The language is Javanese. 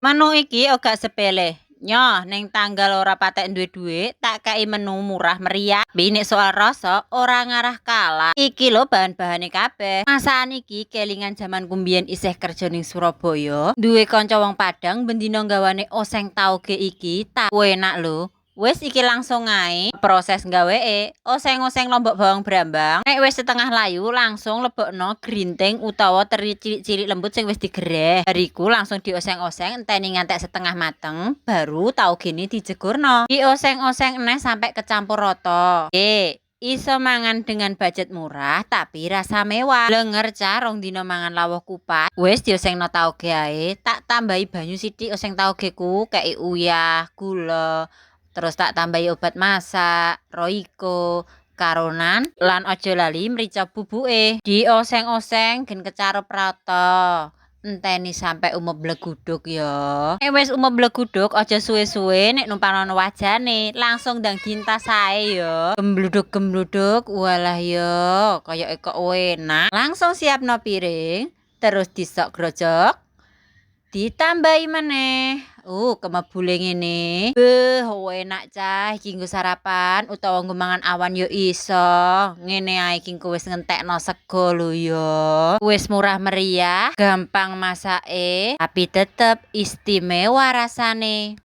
Menu iki ora sepele. Nyoh, ning tanggal ora patek duwe dhuwit, tak kei menu murah meriah. Binik soal rasa, ora ngarah kalah. Iki lho bahan-bahane kabeh. Masakan iki kelingan jaman kumbien isih kerja ning Surabaya. Duwe kanca wong Padang bendina gawane oseng tauge iki, tak enak lho. Wis iki langsung ae proses gaweke. Oseng-oseng lombok bawang brambang. Nek wis setengah layu langsung lebokno grinting utawa teri cilik-cilik lembut sing wis digereh. Bariku langsung dioseng-oseng enteni ngantek setengah mateng, baru taugene dijegurno. Dioseng-oseng eneh sampai kecampur rata. Iso mangan dengan budget murah tapi rasa mewah. Blenger cah rong dina mangan lawuh kupat. Wis diosengno tauge ae, tak tambahi banyu sithik oseng taugeku, kei uyah, gula, terus tak tambahi obat masak, roiko, karonan, lan aja lali mrica bubuke. Dioseng-oseng gen kecarup rata. Enteni sampai umub bleguduk ya. Nek wis umub bleguduk aja suwe-suwe nek numpangno wajane, langsung ndang dintas ae ya. Gembluduk-gembluduk, walah ya, kaya kok enak. Langsung siapno piring, terus disok grojok, ditambahi meneh. Kemebule ngene. Enak cah iki nggo sarapan utawa nggo mangan awan yo iso. Ngene ae iki engko wis ngentekno sego lho ya. Wis murah meriah, gampang masake, tapi tetep istimewa rasane.